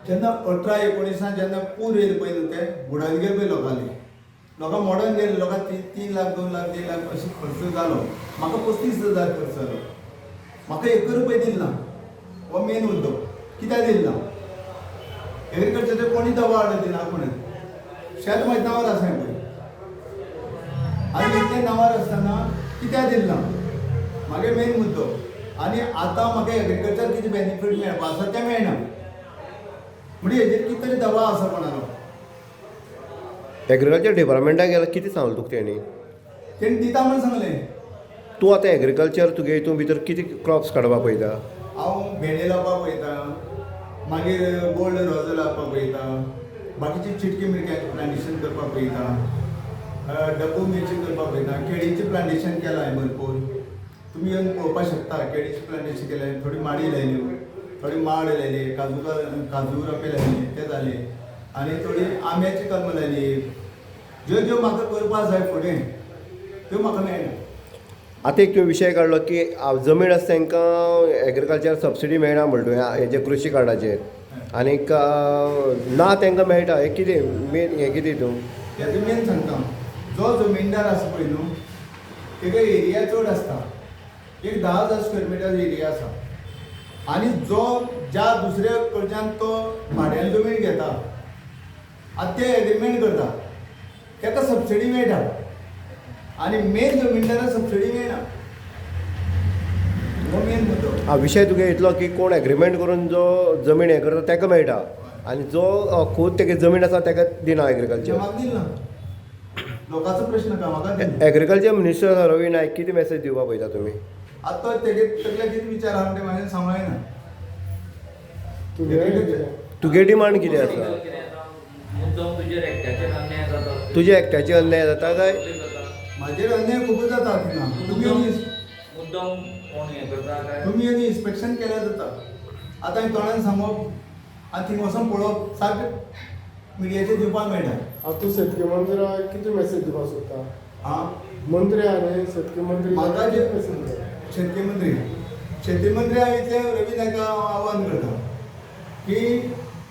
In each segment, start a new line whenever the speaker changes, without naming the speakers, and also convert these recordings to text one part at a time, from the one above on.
जेन्ना 18-19 जेन्ना पूर येयले पळय न्हू ते बुडान गेले पळय लोकां मोडोन गेले लोकां 3 लाख 2 लाख 3 लाख अशी खर्च जालो. म्हाका 35,000 खर्च जालो. म्हाका 1 रुपया दिलो ना. हो मेन मुद्दो. कित्याक दिलो ना? एग्रीकल्चर कोणी दबाव हाडून दिना कोणें. शेत म्हाज्या नांवार आसा पळय. आनी इतलें नांवार आसतना कित्याक दिलो ना? म्हागे मेन मुद्दो. आनी आतां म्हाका एग्रीकल्चर कितें बेनिफीट मेळपा आसा तें मेळना. म्हणजे हेजेर कितें तरी दबाव आसा कोणालो.
एग्रीकल्चर डिपार्टमेंटाक गेल्यार कितें सांगलें तुका तेणी
दिता म्हण सांगलें.
तूं आतां एग्रीकल्चर तुगे हितून भितर कितें क्रॉप्स काडपाक पळयता?
हांव भेंडे लावपाक पळयता, मागीर गोल्ड रोजो लावपाक पळयता, बाकीची चिटकी मिरक्याचें प्लांटेशन करपाक पळयता, डब्बू मिरची करपाक पळयता, केळीचें प्लांटेशन केलां हांवें भरपूर. तुमी येवन पळोवपाक शकता. केळीचें प्लांटेशन केलें, थोडी माडी लायल्यो, थोडी माड लायले, काजू रोंपे लायले ते जाले, आनी थोडी आंब्याची कलमां लायली. ज्यो ज्यो म्हाका करपाक जाय फुडें त्यो म्हाका मेळना.
आतां एक तुवें विशय काडलो की जमीन आसा तांकां एग्रीकल्चर सबसिडी मेळना म्हणटा तुवें हेजे कृशी कार्डाचेर, आनीक ना तांकां मेळटा. हें कितें मेन हें कितें हितून?
हेजो मेन सांगता. जो जमीनदार आसा पळय न्हू तेजो एरिया चड आसता. एक 10,000 स्क्वेअर मिटर एरिया आसा. आनी जो ज्या दुसऱ्या कडच्यान तो भाड्यान जमीन घेता आतां ते एग्रीमेंट करता ताका सबसिडी मेळटा. आनी मेन जमीनदाराक सबसिडी मेळना. हो मेन मुद्दो.
विशय तुगे इतलो की कोण एग्रीमेंट करून जो जमीन हें करता ताका मेळटा, आनी जो खूद तेगे जमीन आसा ताका दिना एग्रीकल्चर.
म्हाका दिना. लोकांचो प्रश्न का म्हाका दिना.
एग्रीकल्चर मिनिस्टर रवी नायक कितें मेसेज दिवपाक पळयता तुमी?
आतां तेगे तकले कितें विचार आहा ते म्हाजें सांगयना.
तुगे डिमांड कितें आसा? तुजे एकट्याचे अन्याय जाता काय?
म्हाजेर अन्याय खूब जाता थिंगा. तुमी आनी इन्स्पेक्शन केल्यार जाता. आतां हांवें तोंडान सांगप आनी थिंग वचोन पळोवप सारकें मिडियाचेर दिवपाक मेळटा.
तूं शेतकी मंत्र्याक कितें मेसेज दिवपाक सोदता?
हां
मंत्री आनी शेतकी मंत्री
म्हाका जे
मेसेज
शेती मंत्री हांवें इतलें रवी नायका आव्हान करता की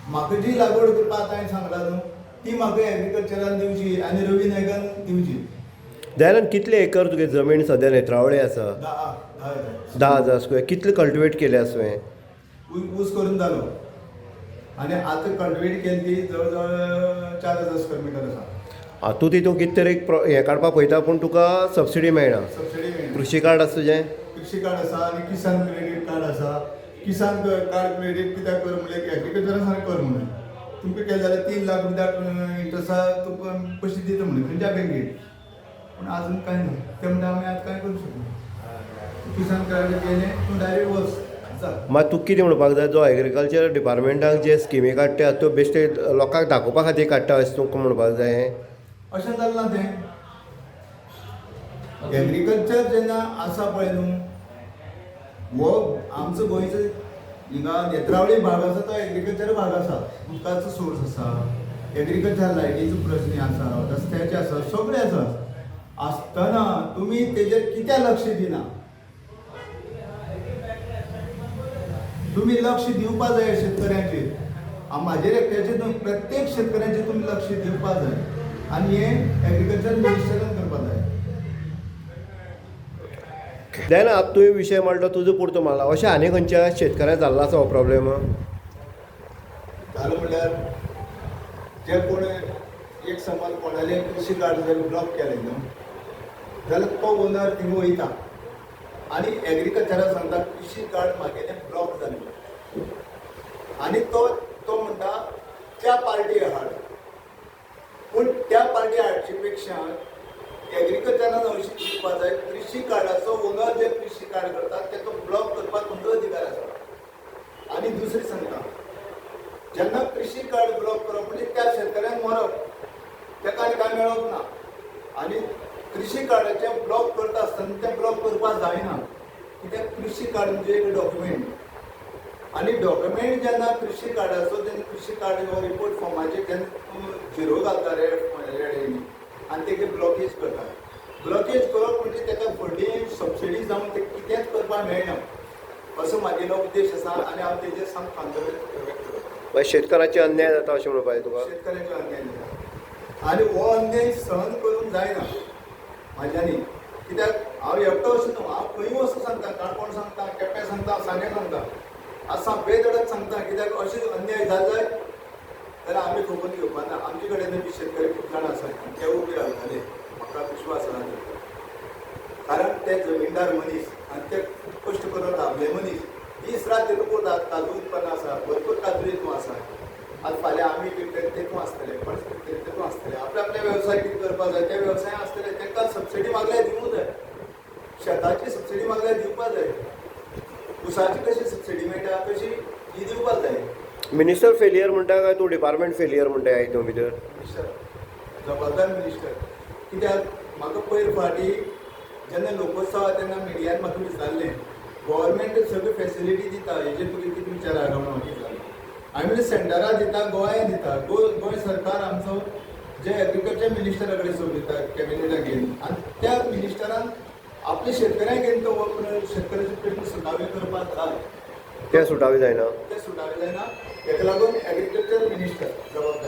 म्हाका जी लागवड करपाक आतां हांवें सांगला न्हू ती म्हाका एग्रीकल्चरान दिवची आनी रवी नायकान दिवची.
दयानंद कितले एकर तुगे जमीन सद्या नेत्रावळी आसा? 10,000 स्क्वेअर. कितले कल्टिवेट केले आसा तुवें?
ऊस करून जालो आनी आतां कल्टिवेट केली ती जवळ जवळ 4,000 स्क्वेअर मिटर आसा.
तूं तितून कितें तरी हें काडपाक पळयता पूण तुका सबसिडी मेळना.
सबसिडी मेळना.
कृशी कार्ड आसा तुजें?
कृषी कार्ड आसा आनी किसान क्रेडीट कार्ड आसा. किसान कार्ड क्रेडीट कित्याक कर म्हणलें एग्रीकल्चरान कर म्हणून तुमकां केलें जाल्यार 3 लाख विदाउट इंट्रस्टा तुका पयशे दिता म्हणून खंयच्या बँकेक. पूण आजून कांय ना. ते म्हणटा आमी आतां कांय करूंक शकना. किसान कार्ड केलें तूं डायरेक्ट वच.
मात तूं कितें म्हणपाक जाय जो एग्रीकल्चर डिपार्टमेंटाक जे स्किमी काडटा त्यो बेश्टे लोकांक दाखोवपा खातीर काडटा अशें तुका म्हणपाक जाय?
अशें जालें ना तें. एग्रीकल्चर जेन्ना आसा पळय न्हू हो आमचो गोंयचो हिंगा नेत्रावळी भाग आसा तो एग्रीकल्चर भाग आसा. उदकाचो सोर्स आसा, एग्रीकल्चर लायटीचो प्रश्न आसा, रस्त्याचे आसा, सगळें आसा. आसतना तुमी तेजेर कित्याक लक्ष दिना? तुमी लक्ष दिवपा जाय शेतकऱ्यांचेर. म्हाजेर एकट्याचेर न्हू प्रत्येक शेतकऱ्यांचेर तुमी लक्ष दिवपा जाय आनी हें एग्रीकल्चर मिनिस्टरान करपा जाय.
देन आतां तुवें विशय मांडलो तुजो पुरतो मारला अशें आनी खंयच्या शेतकऱ्याक जाल्लो आसा हो प्रॉब्लेम?
जालो म्हणल्यार जे कोण एक समज कोणालें कृषी कार्ड जर ब्लॉक केलें न्हू जाल्यार तो ओनर थिंग वयता आनी एग्रीकल्चराक सांगता कृषी कार्ड म्हागेलें ब्लॉक जालें आनी तो म्हणटा त्या पार्टी हाड. पूण त्या पार्टी हाडचे पेक्षा एग्रीकल्चरान अशें दिवपा जाय कृषी कार्डाचो ओनर जे कृषी कार्ड करता ताका ब्लॉक करपाक तुमचो अधिकार आसा. आनी दुसरी सांगता जेन्ना कृषी कार्ड ब्लॉक करप म्हणजे त्या शेतकऱ्याक मरप ताका आनी कांय मेळप ना. आनी कृषी कार्डाचें ब्लॉक करता आसतना तें ब्लॉक करपाक जायना कित्याक कृषी कार्ड म्हणजे एक डॉक्युमेंट आनी डॉक्युमेंट जेन्ना कृषी कार्डाचो जेन्ना कृषी कार्ड हो रिपोर्ट फॉर्माचेर जेन्ना तूं झिरो घालता रेड आनी तेका ब्लॉकेज करता. ब्लॉकेज करप म्हणजे ताका फुडली सबसिडी जावन ते कितेंच करपाक मेळना असो म्हागेलो उद्देश आसा आनी हांव तेजेर सामको खांतर व्यक्त करता.
शेतकाराचे अन्याय जाता अशें म्हणपाक तुका
शेतकऱ्याचे अन्याय जाता आनी हो अन्याय सहन करूंक जायना म्हाज्यानी कित्याक हांव एकटो अशें न्हू हांव खंयूय वचून सांगता काणकोण सांगता केपें सांगता सांगे सांगता आसा बेधडक सांगता कित्याक अशें अन्याय जाय जाल्यार आमी खबर घेवपाक ना आमचे कडेन बी शेतकरी खूब जाण आसात ते उबे रावताले म्हाका विश्वास आसा कारण ते जमीनदार मनीस आनी ते कश्ट करून राबले मनीस दीस रात तेतून काजू उत्पन्न आसा भरपूर काजू हेतू आसा आतां फाल्यां आमी तेतून आसतले पण तेतून आसतले आपले आपले वेवसाय कितें करपाक जाय ते वेवसाय आसतले तांकां सबसिडी मागल्यार दिवंक जाय शेताची सबसिडी मागल्यार दिवपाक जाय उसाची कशी सबसिडी मेळटा तशी ही दिवपाक जाय
मिनिस्टर फेलियर म्हणटा काय तूं डिपार्टमेंट फेलियर म्हणटा हितून भितर
मिनिस्टर जबाबदार मिनिस्टर कित्याक म्हाका पयर फाटी जेन्ना लोकोत्सव तेन्ना मिडियान म्हाका विचारलें गव्हर्मेंट सगळी फेसिलिटी दिता हेजेर तुवें कितें विचार आहा काय म्हणून विचारलें हांवें म्हणलें सेंटरा दिता गोंया दिता गोंय सरकार आमचो जे एग्रीकल्चर मिनिस्टरा कडेन सोदिता कॅबिनेटाक घेवन आनी त्या मिनिस्टरान आपल्या शेतकऱ्यांक घेवन तो शेतकऱ्याचे प्रश्न सुटावे करपाक जाय
ते सुटावे जायना
ते सुटावे जायना हेका लागून एग्रीकल्चर मिनिस्टर जबाबदार